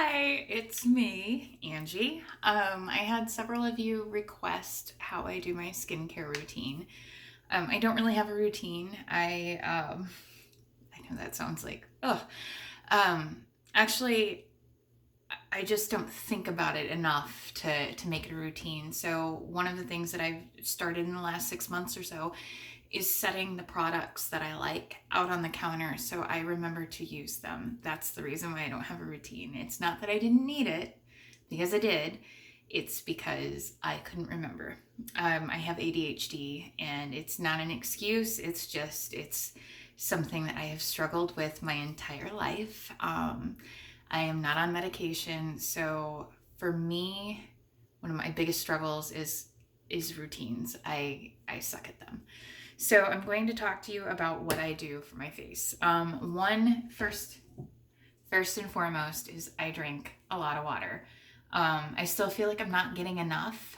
Hi, it's me, Angie. I had several of you request how I do my skincare routine. I don't really have a routine. I know that sounds like, ugh. Um, Actually, I just don't think about it enough to make it a routine. So one of the things that I've started in the last 6 months or so is setting the products that I like out on the counter so I remember to use them. That's the reason why I don't have a routine. It's not that I didn't need it, because I did. It's because I couldn't remember. I have ADHD, and it's not an excuse. It's something that I have struggled with my entire life. I am not on medication, so for me, one of my biggest struggles is routines. I suck at them. So I'm going to talk to you about what I do for my face. First and foremost is I drink a lot of water. I still feel like I'm not getting enough.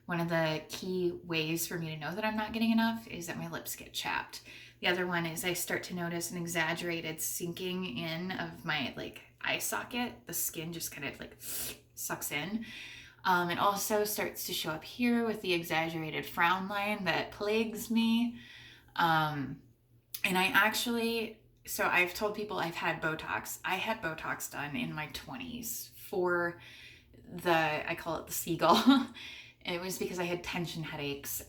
One of the key ways for me to know that I'm not getting enough is that my lips get chapped. The other one is I start to notice an exaggerated sinking in of my eye socket. The skin just kind of sucks in. It also starts to show up here with the exaggerated frown line that plagues me. Um, and so I've told people I've had Botox. I had Botox done in my 20s for I call it the seagull. It was because I had tension headaches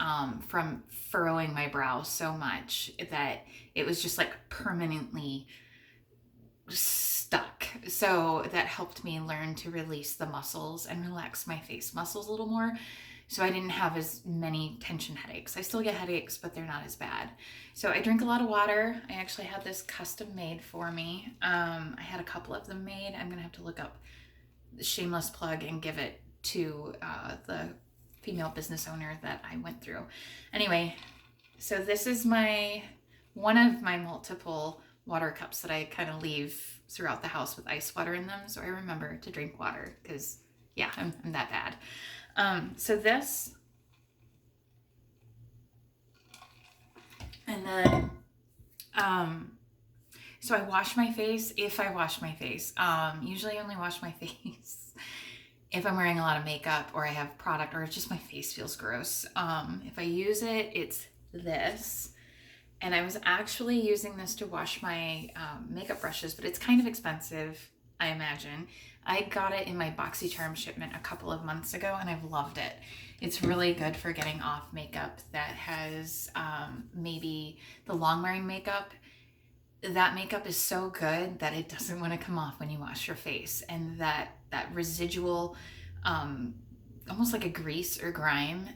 from furrowing my brow so much that it was just like permanently stuck. So that helped me learn to release the muscles and relax my face muscles a little more. So I didn't have as many tension headaches. I still get headaches, but they're not as bad. So I drink a lot of water. I actually had this custom made for me. I had a couple of them made. I'm going to have to look up the shameless plug and give it to the female business owner that I went through. Anyway, so this is one of my multiple water cups that I kind of leave throughout the house with ice water in them, so I remember to drink water because, yeah, I'm that bad. So this, and then, so I wash my face if I wash my face. Usually I only wash my face if I'm wearing a lot of makeup or I have product or just my face feels gross. If I use it, it's this. And I was actually using this to wash my makeup brushes, but it's kind of expensive, I imagine. I got it in my BoxyCharm shipment a couple of months ago, and I've loved it. It's really good for getting off makeup that has maybe the long-wearing makeup. That makeup is so good that it doesn't want to come off when you wash your face. And that residual, almost like a grease or grime,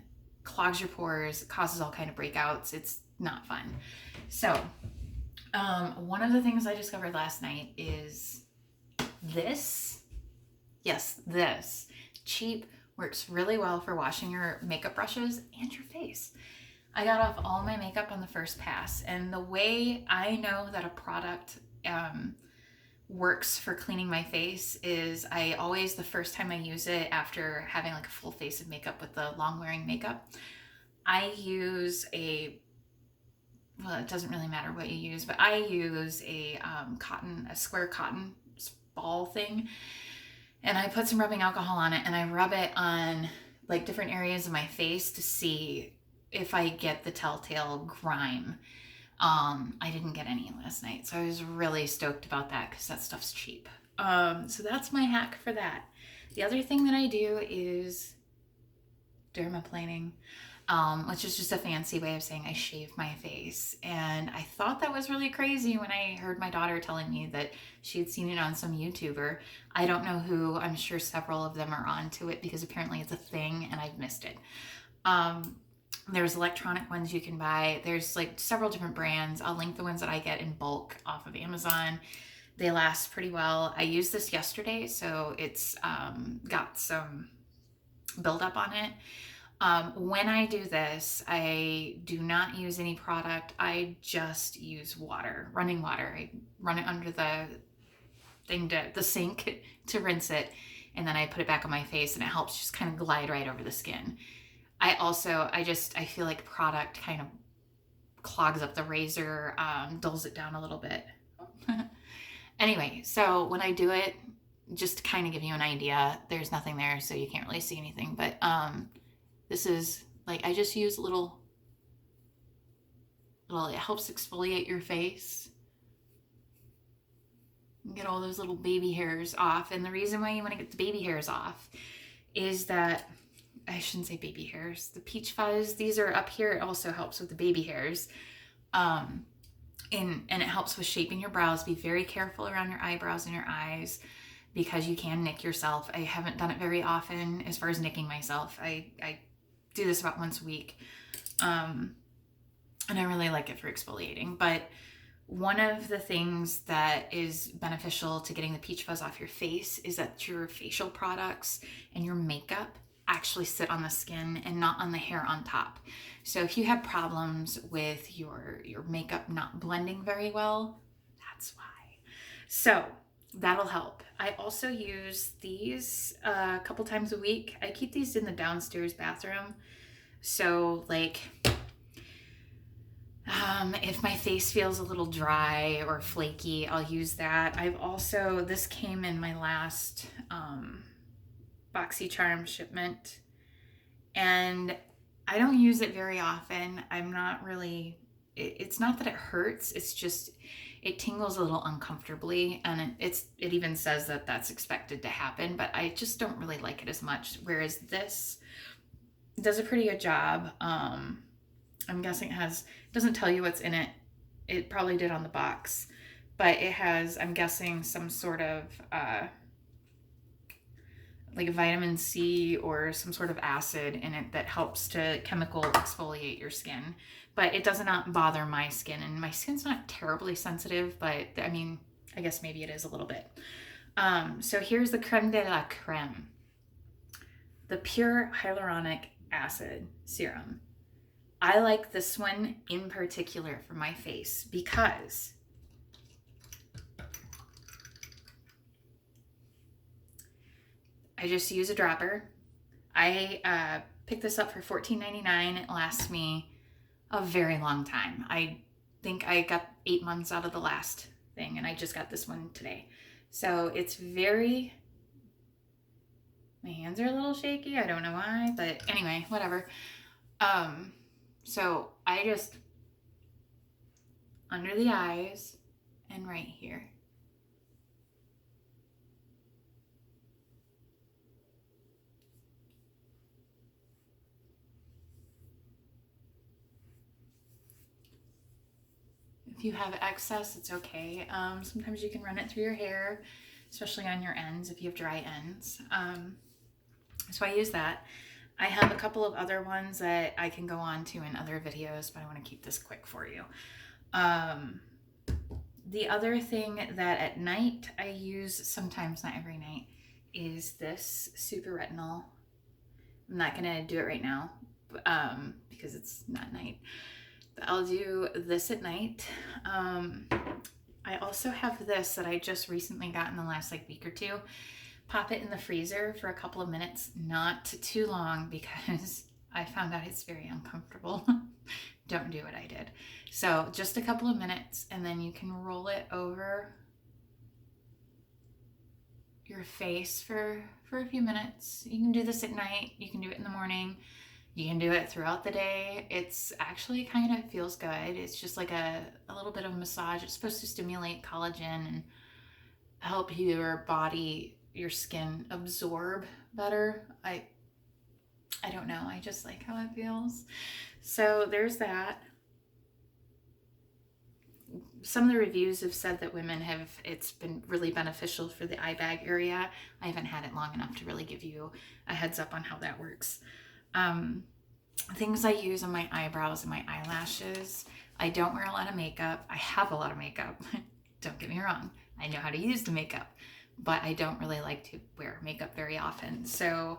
clogs your pores, causes all kind of breakouts. It's not fun. So one of the things I discovered last night is this. Yes, this cheap works really well for washing your makeup brushes and your face. I got off all my makeup on the first pass, and the way I know that a product works for cleaning my face is I always, the first time I use it after having like a full face of makeup with the long wearing makeup, I use well, it doesn't really matter what you use, but I use a square cotton ball thing, and I put some rubbing alcohol on it, and I rub it on like different areas of my face to see if I get the telltale grime. I didn't get any last night, so I was really stoked about that because that stuff's cheap. So that's my hack for that. The other thing that I do is dermaplaning, which is just a fancy way of saying I shave my face. And I thought that was really crazy when I heard my daughter telling me that she had seen it on some YouTuber. I don't know who. I'm sure several of them are onto it because apparently it's a thing and I've missed it. There's electronic ones you can buy. There's like several different brands. I'll link the ones that I get in bulk off of Amazon. They last pretty well. I used this yesterday, so it's got some buildup on it. When I do this, I do not use any product. I just use water, running water. I run it under the sink to rinse it, and then I put it back on my face, and it helps just kind of glide right over the skin. I feel like product kind of clogs up the razor, dulls it down a little bit. Anyway, so when I do it, just to kind of give you an idea. There's nothing there, so you can't really see anything. But this is like, I just use it helps exfoliate your face. Get all those little baby hairs off. And the reason why you want to get the baby hairs off is that, I shouldn't say baby hairs, the peach fuzz, these are up here. It also helps with the baby hairs. And it helps with shaping your brows. Be very careful around your eyebrows and your eyes because you can nick yourself. I haven't done it very often as far as nicking myself. I do this about once a week. And I really like it for exfoliating. But one of the things that is beneficial to getting the peach fuzz off your face is that your facial products and your makeup actually sit on the skin and not on the hair on top. So if you have problems with your makeup not blending very well, that's why. So that'll help. I also use these a couple times a week. I keep these in the downstairs bathroom. So like, if my face feels a little dry or flaky, I'll use that. I've also, this came in my last BoxyCharm shipment, and I don't use it very often. I'm not really, it's not that it hurts, it's just, it tingles a little uncomfortably, and it even says that that's expected to happen, but I just don't really like it as much, whereas this does a pretty good job. I'm guessing it doesn't tell you what's in it. It probably did on the box, but it has, I'm guessing, some sort of like a vitamin C or some sort of acid in it that helps to chemical exfoliate your skin. But it does not bother my skin, and my skin's not terribly sensitive, but I mean, I guess maybe it is a little bit. So here's the creme de la creme, the pure hyaluronic acid serum. I like this one in particular for my face because I just use a dropper. I picked this up for $14.99. It lasts me a very long time. I think I got 8 months out of the last thing, and I just got this one today. So it's very, my hands are a little shaky. I don't know why, but anyway, whatever. So I just, under the eyes and right here. If you have excess, it's okay. Sometimes you can run it through your hair, especially on your ends if you have dry ends. So I use that. I have a couple of other ones that I can go on to in other videos, but I want to keep this quick for you. The other thing that at night I use, sometimes not every night, is this Super Retinol. I'm not going to do it right now because it's not night. But I'll do this at night. I also have this that I just recently got in the last week or two. Pop it in the freezer for a couple of minutes, not too long, because I found out it's very uncomfortable. Don't do what I did. So just a couple of minutes, and then you can roll it over your face for a few minutes. You can do this at night. You can do it in the morning. You can do it throughout the day. It's actually kind of feels good. It's just like a little bit of a massage. It's supposed to stimulate collagen and help your body, your skin absorb better. I don't know. I just like how it feels. So there's that. Some of the reviews have said that it's been really beneficial for the eye bag area. I haven't had it long enough to really give you a heads up on how that works. Things I use on my eyebrows and my eyelashes. I don't wear a lot of makeup. I have a lot of makeup. Don't get me wrong. I know how to use the makeup, but I don't really like to wear makeup very often. So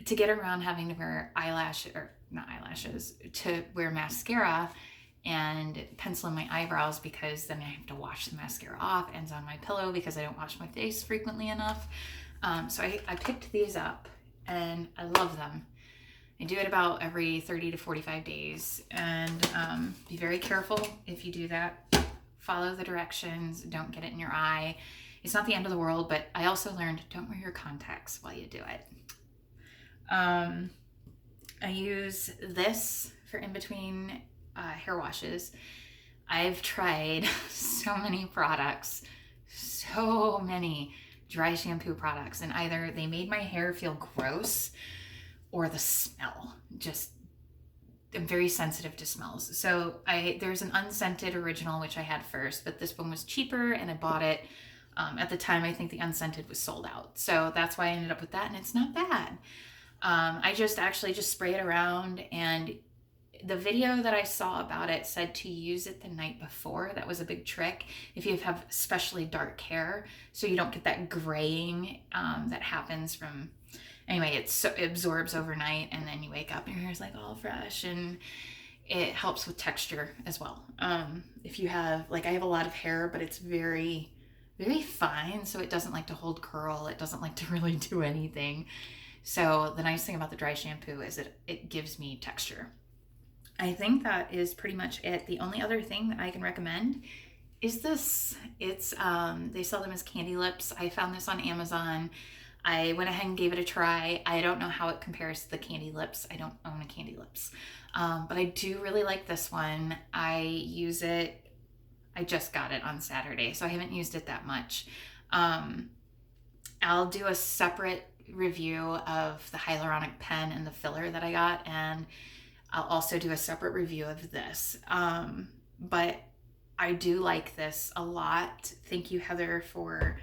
to get around having to wear to wear mascara and pencil in my eyebrows, because then I have to wash the mascara off, ends on my pillow because I don't wash my face frequently enough. So I picked these up and I love them. I do it about every 30 to 45 days, and be very careful if you do that. Follow the directions, don't get it in your eye. It's not the end of the world, but I also learned don't wear your contacts while you do it. I use this for in between hair washes. I've tried so many products, so many dry shampoo products, and either they made my hair feel gross or the smell. Just, I'm very sensitive to smells. So there's an unscented original, which I had first, but this one was cheaper and I bought it. At the time, I think the unscented was sold out. So that's why I ended up with that, and it's not bad. I just actually just spray it around, and the video that I saw about it said to use it the night before. That was a big trick if you have especially dark hair, so you don't get that graying that happens from, anyway, it absorbs overnight, and then you wake up and your hair's like all fresh, and it helps with texture as well. If you have, like, I have a lot of hair, but it's very, very fine, so it doesn't like to hold curl. It doesn't like to really do anything. So the nice thing about the dry shampoo is it gives me texture. I think that is pretty much it. The only other thing that I can recommend is this. It's they sell them as candy lips. I found this on Amazon. I went ahead and gave it a try. I don't know how it compares to the candy lips. I don't own a candy lips, but I do really like this one. I use it. I just got it on Saturday, so I haven't used it that much. I'll do a separate review of the hyaluronic pen and the filler that I got, and I'll also do a separate review of this. But I do like this a lot. Thank you, Heather, for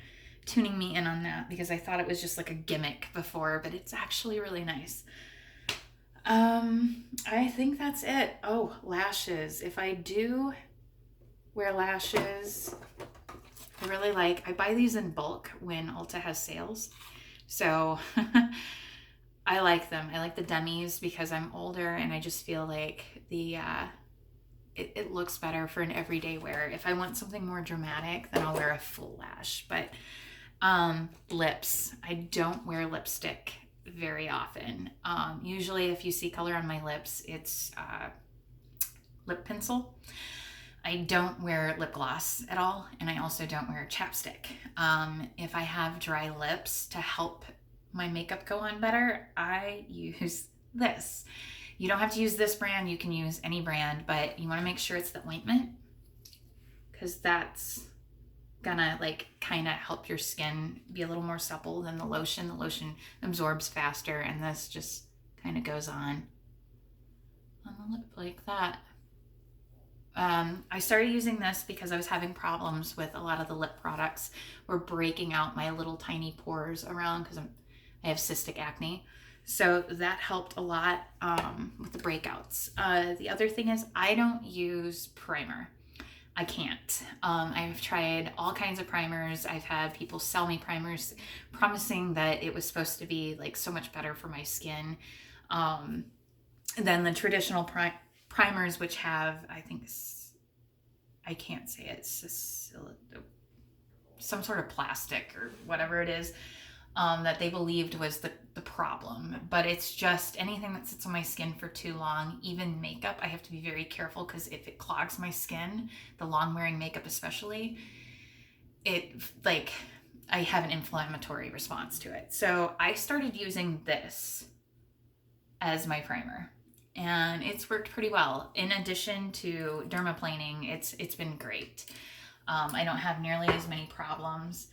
tuning me in on that, because I thought it was just like a gimmick before, but it's actually really nice. I think that's it. Oh, lashes. If I do wear lashes, I buy these in bulk when Ulta has sales. So I like them. I like the demis because I'm older, and I just feel like it looks better for an everyday wear. If I want something more dramatic, then I'll wear a full lash. But lips, I don't wear lipstick very often. Usually if you see color on my lips, it's lip pencil. I don't wear lip gloss at all, and I also don't wear chapstick. If I have dry lips, to help my makeup go on better, I use this. You don't have to use this brand, you can use any brand, but you want to make sure it's the ointment, because that's gonna like kind of help your skin be a little more supple than the lotion. The lotion absorbs faster, and this just kind of goes on the lip like that. I started using this because I was having problems with a lot of the lip products were breaking out my little tiny pores around, because I have cystic acne. So that helped a lot with the breakouts. The other thing is I don't use primer. I can't. I've tried all kinds of primers. I've had people sell me primers promising that it was supposed to be like so much better for my skin than the traditional primers, which have, I think, I can't say it, it's just some sort of plastic or whatever it is that they believed was the problem. But it's just anything that sits on my skin for too long, even makeup, I have to be very careful, because if it clogs my skin, the long wearing makeup especially, I have an inflammatory response to it. So I started using this as my primer, and it's worked pretty well. In addition to dermaplaning, it's been great. I don't have nearly as many problems.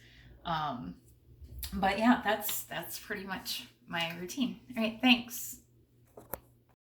But yeah, that's pretty much my routine. All right, thanks.